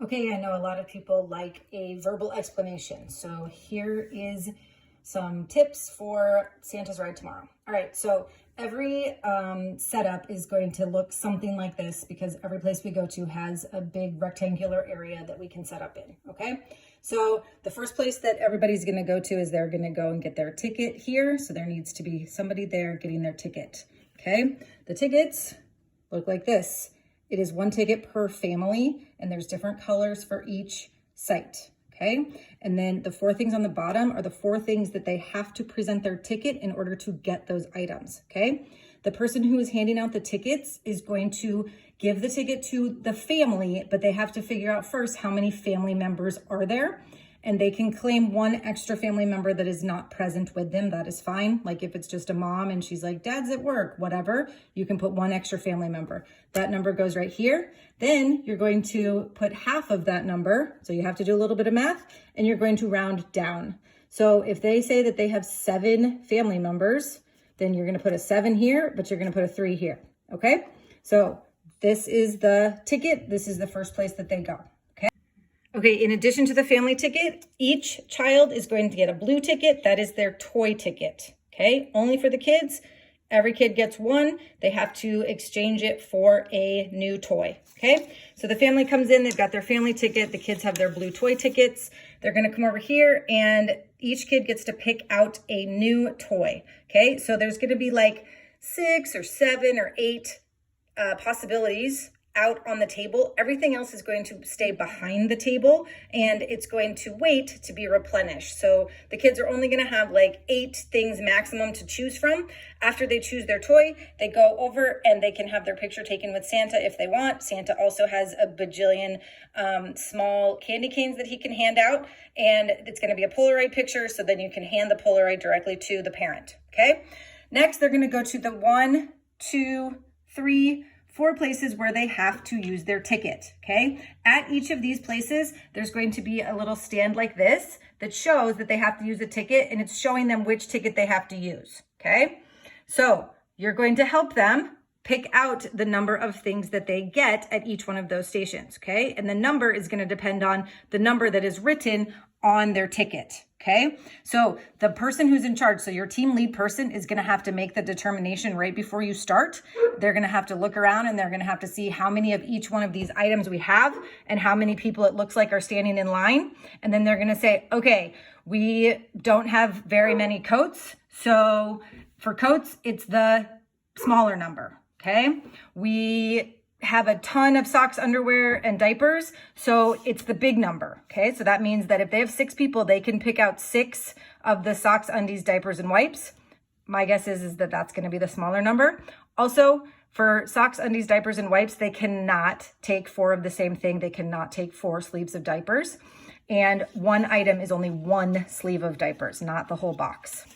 Okay, I know a lot of people like a verbal explanation. So here is some tips for Santa's ride tomorrow. All right, so every setup is going to look something like this because every place we go to has a big rectangular area that we can set up in, okay? So the first place that everybody's gonna go to is they're gonna go and get their ticket here. So there needs to be somebody there getting their ticket, okay? The tickets look like this. It is one ticket per family, and there's different colors for each site, okay? And then the 4 things on the bottom are the 4 things that they have to present their ticket in order to get those items, okay? The person who is handing out the tickets is going to give the ticket to the family, but they have to figure out first how many family members are there. And they can claim 1 extra family member that is not present with them. That is fine. Like if it's just a mom and she's like, Dad's at work, whatever, you can put 1 extra family member. That number goes right here. Then you're going to put half of that number. So you have to do a little bit of math and you're going to round down. So if they say that they have 7 family members, then you're going to put a 7 here, but you're going to put a 3 here. Okay. So this is the ticket. This is the first place that they go. Okay, in addition to the family ticket, each child is going to get a blue ticket. That is their toy ticket, okay? Only for the kids. Every kid gets 1. They have to exchange it for a new toy, okay? So the family comes in, they've got their family ticket. The kids have their blue toy tickets. They're gonna come over here and each kid gets to pick out a new toy, okay? So there's gonna be like 6 or 7 or 8 possibilities out on the table. Everything else is going to stay behind the table and it's going to wait to be replenished. So the kids are only going to have like 8 things maximum to choose from. After they choose their toy, they go over and they can have their picture taken with Santa if they want. Santa also has a bajillion small candy canes that he can hand out, and it's going to be a Polaroid picture, so then you can hand the Polaroid directly to the parent, okay? Next, they're going to go to the 1, 2, 3, 4 places where they have to use their ticket, okay? At each of these places, there's going to be a little stand like this that shows that they have to use a ticket, and it's showing them which ticket they have to use, okay? So you're going to help them pick out the number of things that they get at each one of those stations, okay? And the number is going to depend on the number that is written on their ticket, okay? So the person who's in charge, so your team lead person is going to have to make the determination right before you start. They're going to have to look around and they're going to have to see how many of each one of these items we have and how many people it looks like are standing in line. And then they're going to say, okay, we don't have very many coats. So for coats, it's the smaller number, okay? We have a ton of socks, underwear, and diapers, so it's the big number, okay? So that means that if they have 6 people, they can pick out 6 of the socks, undies, diapers, and wipes. My guess is that that's gonna be the smaller number. Also, for socks, undies, diapers, and wipes, they cannot take 4 of the same thing. They cannot take 4 sleeves of diapers. And 1 item is only 1 sleeve of diapers, not the whole box.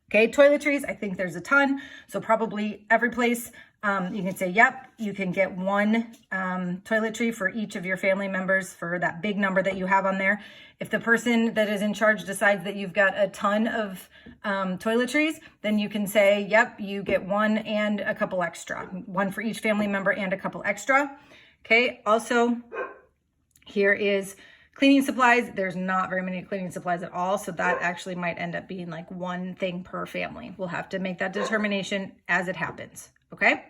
Okay, toiletries, I think there's a ton. So probably every place you can say, yep, you can get 1 toiletry for each of your family members for that big number that you have on there. If the person that is in charge decides that you've got a ton of toiletries, then you can say, yep, you get 1 and a couple extra. 1 for each family member and a couple extra. Okay, also here is cleaning supplies. There's not very many cleaning supplies at all, so that actually might end up being like 1 thing per family. We'll have to make that determination as it happens, okay?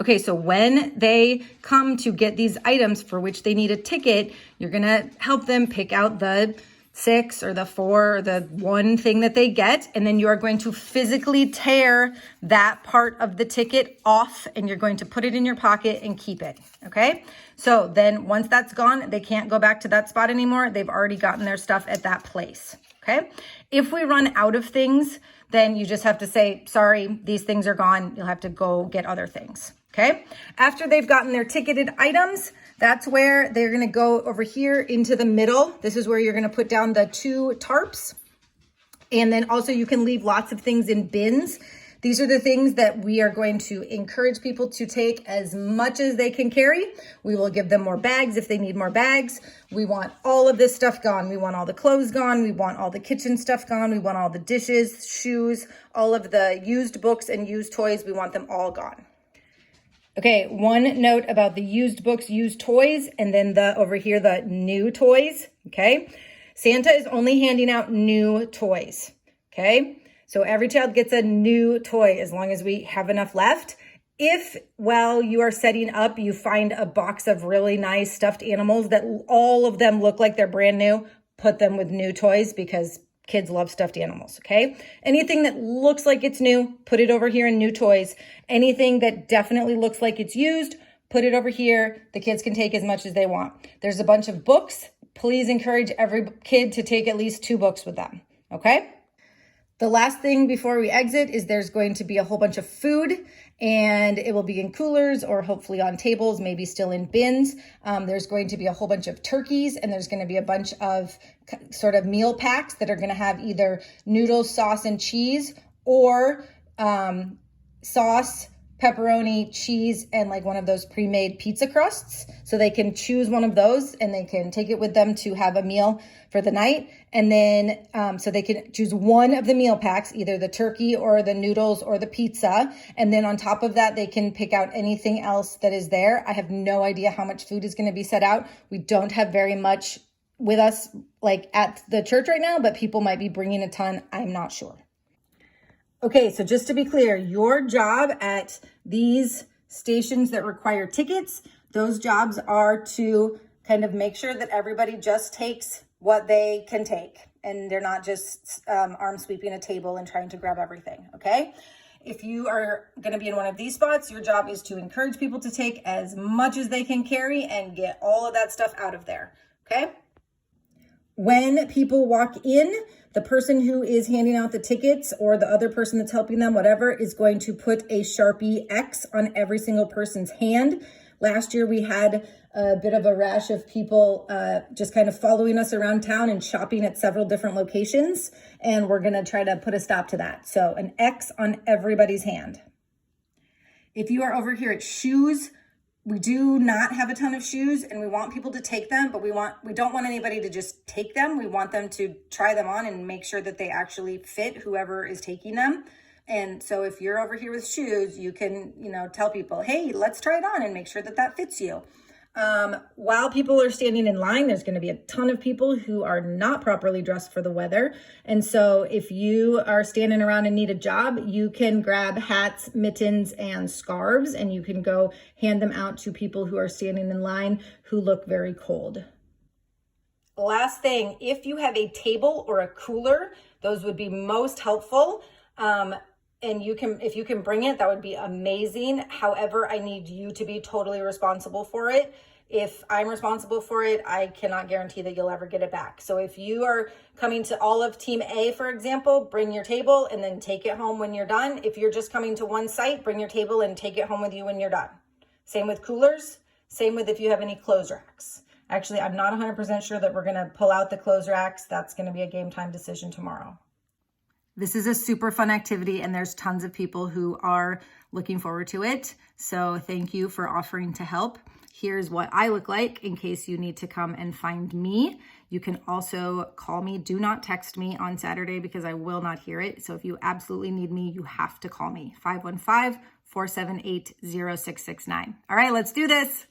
Okay, so when they come to get these items for which they need a ticket, you're gonna help them pick out the 6 or the 4 or the 1 thing that they get, and then you are going to physically tear that part of the ticket off and you're going to put it in your pocket and keep it, okay? So then once that's gone, they can't go back to that spot anymore. They've already gotten their stuff at that place, okay? If we run out of things, then you just have to say, sorry, these things are gone. You'll have to go get other things, okay? After they've gotten their ticketed items, that's where they're gonna go over here into the middle. This is where you're gonna put down the 2 tarps. And then also you can leave lots of things in bins. These are the things that we are going to encourage people to take as much as they can carry. We will give them more bags if they need more bags. We want all of this stuff gone. We want all the clothes gone. We want all the kitchen stuff gone. We want all the dishes, shoes, all of the used books and used toys. We want them all gone. Okay, one note about the used books, used toys, and then over here, the new toys, okay? Santa is only handing out new toys, okay? So every child gets a new toy as long as we have enough left. If while you are setting up, you find a box of really nice stuffed animals that all of them look like they're brand new, put them with new toys because kids love stuffed animals, okay? Anything that looks like it's new, put it over here in new toys. Anything that definitely looks like it's used, put it over here. The kids can take as much as they want. There's a bunch of books. Please encourage every kid to take at least 2 books with them, okay? The last thing before we exit is there's going to be a whole bunch of food, and it will be in coolers or hopefully on tables, maybe still in bins. There's going to be a whole bunch of turkeys, and there's going to be a bunch of sort of meal packs that are going to have either noodles, sauce, and cheese, or sauce, pepperoni, cheese, and like one of those pre-made pizza crusts. So they can choose one of those and they can take it with them to have a meal for the night. And then, so they can choose one of the meal packs, either the turkey or the noodles or the pizza. And then on top of that, they can pick out anything else that is there. I have no idea how much food is going to be set out. We don't have very much with us like at the church right now, but people might be bringing a ton. I'm not sure. Okay, so just to be clear, your job at these stations that require tickets, those jobs are to kind of make sure that everybody just takes what they can take and they're not just arm sweeping a table and trying to grab everything, okay? If you are going to be in one of these spots, your job is to encourage people to take as much as they can carry and get all of that stuff out of there, okay? When people walk in, the person who is handing out the tickets or the other person that's helping them, whatever, is going to put a Sharpie X on every single person's hand. Last year, we had a bit of a rash of people just kind of following us around town and shopping at several different locations. And we're going to try to put a stop to that. So an X on everybody's hand. If you are over here at shoes, we do not have a ton of shoes and we want people to take them, but we don't want anybody to just take them. We want them to try them on and make sure that they actually fit whoever is taking them. And so if you're over here with shoes, you can, tell people, hey, let's try it on and make sure that that fits you. While people are standing in line, there's going to be a ton of people who are not properly dressed for the weather. And so if you are standing around and need a job, you can grab hats, mittens, and scarves, and you can go hand them out to people who are standing in line who look very cold. Last thing, if you have a table or a cooler, those would be most helpful. And if you can bring it, that would be amazing. However, I need you to be totally responsible for it. If I'm responsible for it, I cannot guarantee that you'll ever get it back. So if you are coming to all of Team A, for example, bring your table and then take it home when you're done. If you're just coming to one site, bring your table and take it home with you when you're done. Same with coolers. Same with if you have any clothes racks. Actually, I'm not 100% sure that we're going to pull out the clothes racks. That's going to be a game time decision tomorrow. This is a super fun activity and there's tons of people who are looking forward to it. So thank you for offering to help. Here's what I look like in case you need to come and find me. You can also call me. Do not text me on Saturday because I will not hear it. So if you absolutely need me, you have to call me. 515-478-0669. All right, let's do this.